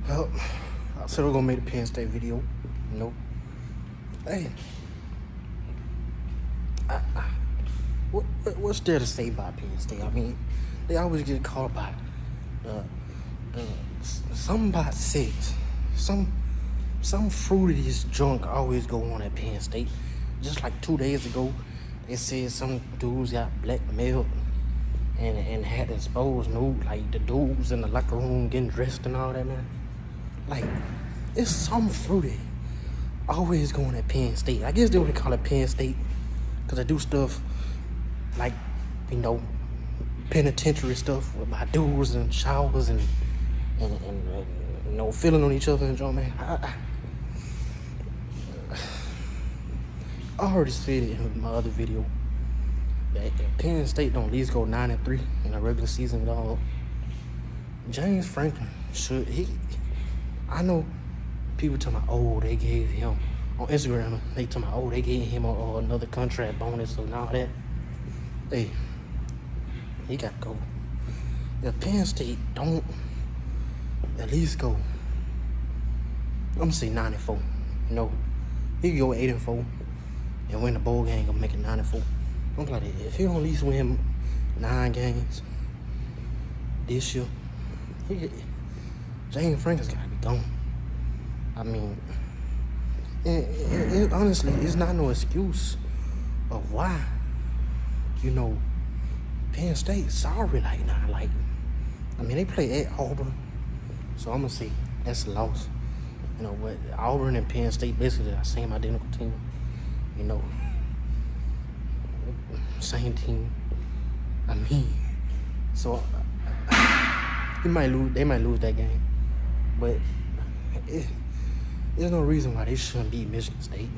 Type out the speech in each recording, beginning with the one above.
Well, I said we're gonna make the Penn State video. You know, hey, what's there to say about Penn State? I mean, they always get caught by something about sex, some fruity junk always go on at Penn State. Just like 2 days ago, they said some dudes got blackmailed and had exposed nude, like the dudes in the locker room getting dressed and all that, man. Like, it's some fruity always going at Penn State. I guess they would call it Penn State because they do stuff like, you know, penitentiary stuff with my dudes and showers and you know, feeling on each other and junk, man. I already said it in my other video that Penn State don't at least go 9-3 in a regular season at all. James Franklin should. I know people talking about, oh, they gave him on Instagram. They talking about, oh, they gave him another contract bonus and all that. Hey, he got to go. If Penn State don't at least go, I'm gonna say 9-4. You know, he can go 8-4 and win the bowl game. Gonna make it 9-4. I'm like, if he don't at least win 9 games this year, James Franklin's gotta be gone. I mean, it honestly, it's not no excuse of why, you know, Penn State sorry like now. Like, I mean, they play at Auburn, so I'm gonna say that's a loss. You know, but Auburn and Penn State basically the same identical team. You know, same team. I mean, so they might lose that game, but there's no reason why they shouldn't beat Michigan State.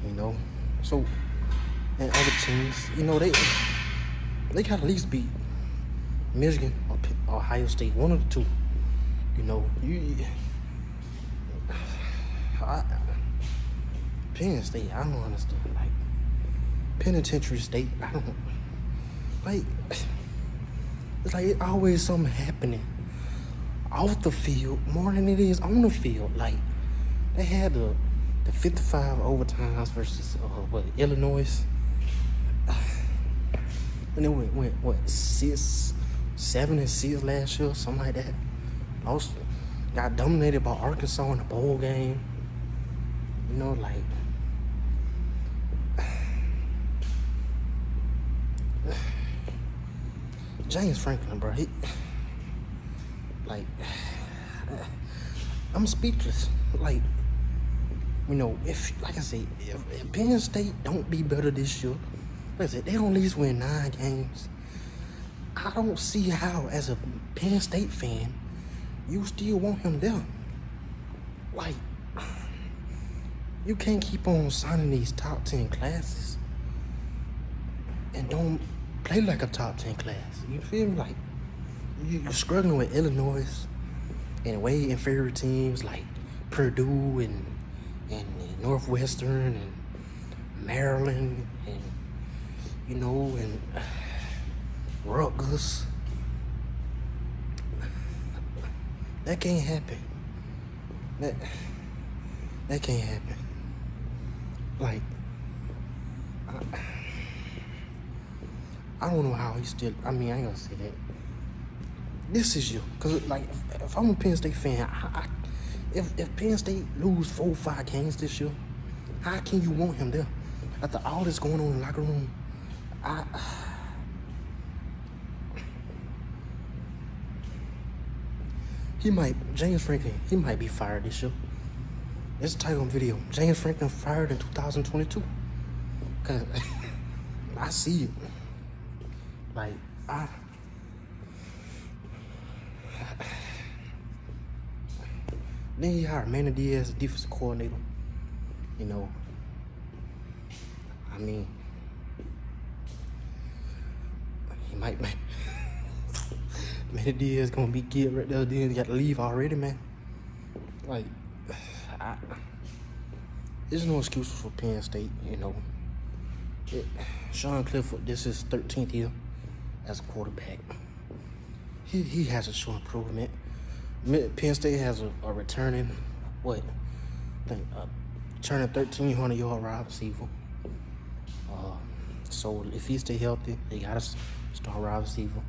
You know, so and other teams, you know, they gotta at least beat Michigan or Ohio State, one of the two. You know, Penn State, I don't understand. Like, penitentiary state, I don't like. It's like it's always something happening off the field more than it is on the field. Like, they had the 55 overtimes versus Illinois, and it went what 7-6 last year, something like that. Lost, got dominated by Arkansas in the bowl game. You know, like, James Franklin, bro, I'm speechless. Like, you know, if Penn State don't be better this year, like I said, they don't at least win 9 games. I don't see how, as a Penn State fan, you still want him there. Like, you can't keep on signing these top 10 classes and don't play like a top 10 class. You feel me? Like, you're struggling with Illinois and way inferior teams like Purdue and Northwestern and Maryland and, you know, and Rutgers. That can't happen. That can't happen. Like, I don't know how he's still. I mean, I ain't gonna say that. This is you, cause like, if I'm a Penn State fan, if Penn State lose 4 or 5 games this year, how can you want him there? After all this going on in the locker room, James Franklin, he might be fired this year. It's a title on video. James Franklin fired in 2022. Cause I see it. Like, then he hired Manny Diaz as defensive coordinator. You know, I mean, he might make Manny Diaz gonna be get right there. Then he got to leave already, man. Like, there's no excuse for Penn State. You know, Sean Clifford, this is his 13th year as a quarterback. He has to show improvement. Penn State has a returning, what? I think turning 1,300-yard wide receiver. So if he stay healthy, they gotta start wide receiver.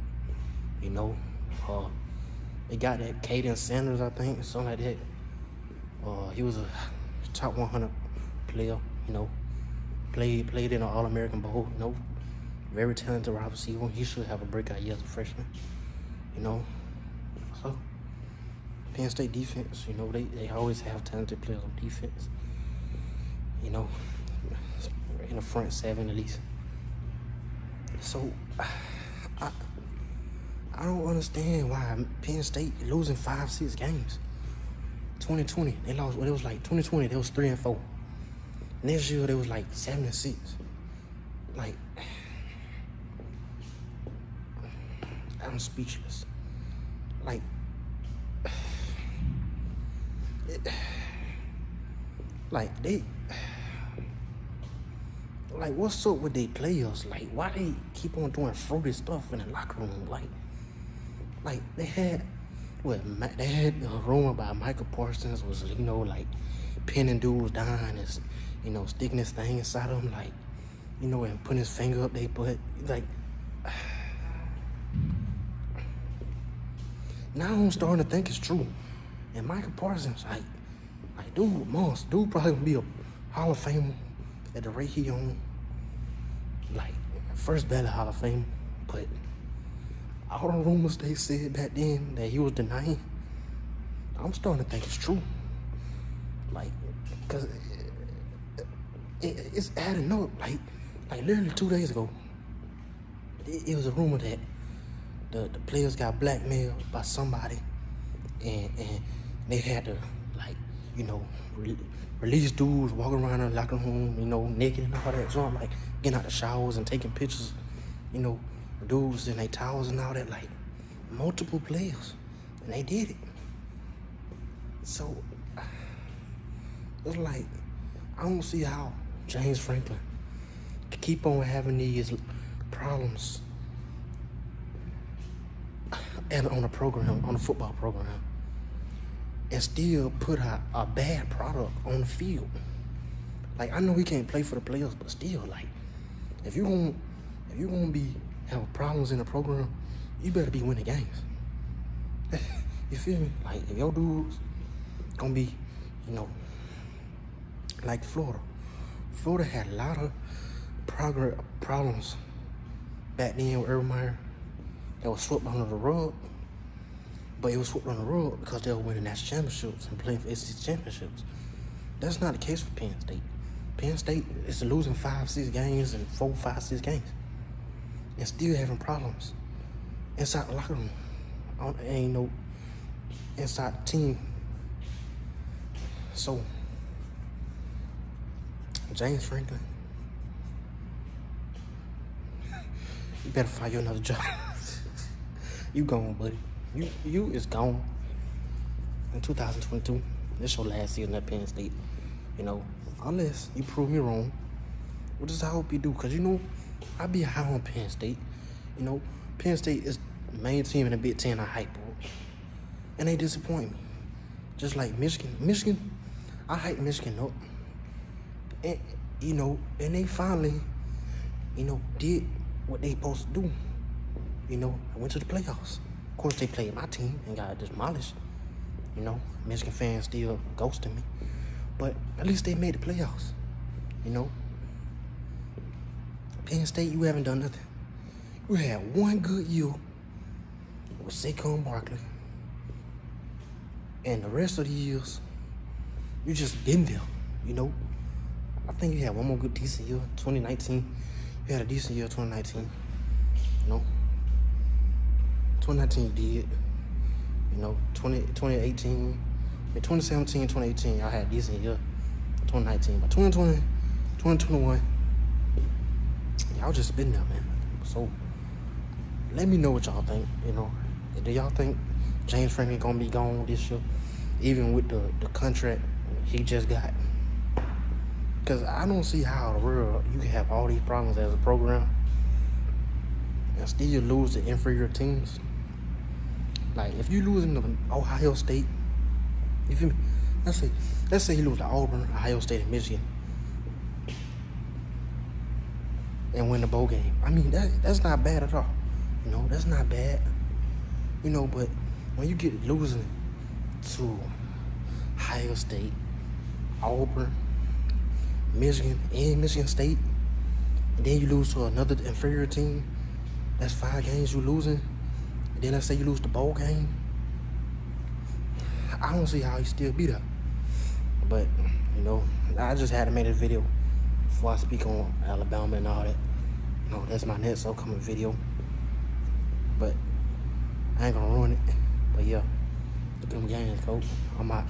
You know, they got that Caden Sanders, I think, something like that. He was a top 100 player. You know, played in an All-American Bowl. You know, very talented wide receiver. He should have a breakout year as a freshman. You know, so Penn State defense. You know, they always have talented players on defense. You know, in the front seven at least. So I don't understand why Penn State losing 5-6 games. 2020 they lost. It was like 2020 they was 3-4. Next year they was like 7-6. Like, I'm speechless. Like, what's up with their players? Like, why they keep on doing fruity stuff in the locker room? Like they had a rumor about Michael Parsons was, you know, like pinning dudes down and, you know, sticking his thing inside of them, like, you know, and putting his finger up their butt. Like, now I'm starting to think it's true. And Michael Parsons, like dude probably gonna be a Hall of Famer at the rate he on. Like, first ballot Hall of Fame. But all the rumors they said back then that he was denying, I'm starting to think it's true. Like, cause it's adding up. Like literally 2 days ago, it was a rumor that the players got blackmailed by somebody, and they had to, like, you know, release dudes walking around the locker room, you know, naked and all that. So I'm like getting out the showers and taking pictures, you know, dudes in their towels and all that. Like, multiple players, and they did it. So it's like, I don't see how James Franklin can keep on having these problems on the football program, and still put a bad product on the field. Like, I know he can't play for the players, but still, like, if you're gonna be having problems in the program, you better be winning games. You feel me? Like, if your dudes gonna be, you know, like Florida had a lot of problems back then with Urban Meyer that was swept under the rug. But it was swept under the rug because they were winning national championships and playing for SEC championships. That's not the case for Penn State. Penn State is losing 5-6 games and 4-5-6 games, and still having problems inside the locker room. Ain't no inside the team. So James Franklin, you better find you another job. You gone, buddy. You is gone in 2022. This your last season at Penn State. You know, unless you prove me wrong, which is I hope you do, because, you know, I be high on Penn State. You know, Penn State is the main team in the Big Ten I hype on, and they disappoint me. Just like Michigan, I hype Michigan up, and, you know, and they finally, you know, did what they supposed to do. You know, I went to the playoffs. Of course, they played my team and got demolished. You know, Michigan fans still ghosting me, but at least they made the playoffs. You know, Penn State, you haven't done nothing. You had one good year with Saquon Barkley, and the rest of the years, you just been there. You know, I think you had one more good decent year, 2019. You had a decent year, 2019. You know, 2019 you did. You know, 2018, 2017, 2018, y'all had a decent year. 2019, but 2020, 2021, y'all just been there, man. So let me know what y'all think. You know, do y'all think James Franklin gonna be gone this year, even with the contract he just got? Because I don't see how in the world you can have all these problems as a program and still lose to inferior teams. Like, if you losing to Ohio State, you feel me? Let's say you lose to Auburn, Ohio State, and Michigan, and win the bowl game. I mean, that's not bad at all. You know, that's not bad. You know, but when you get losing to Ohio State, Auburn, Michigan, and Michigan State, and then you lose to another inferior team, that's 5 games you losing. And then let's say you lose the bowl game. I don't see how you still beat her. But, you know, I just had to make this video before I speak on Alabama and all that. You know, that's my next upcoming video. But I ain't gonna ruin it. But yeah, the games, coach. I'm out.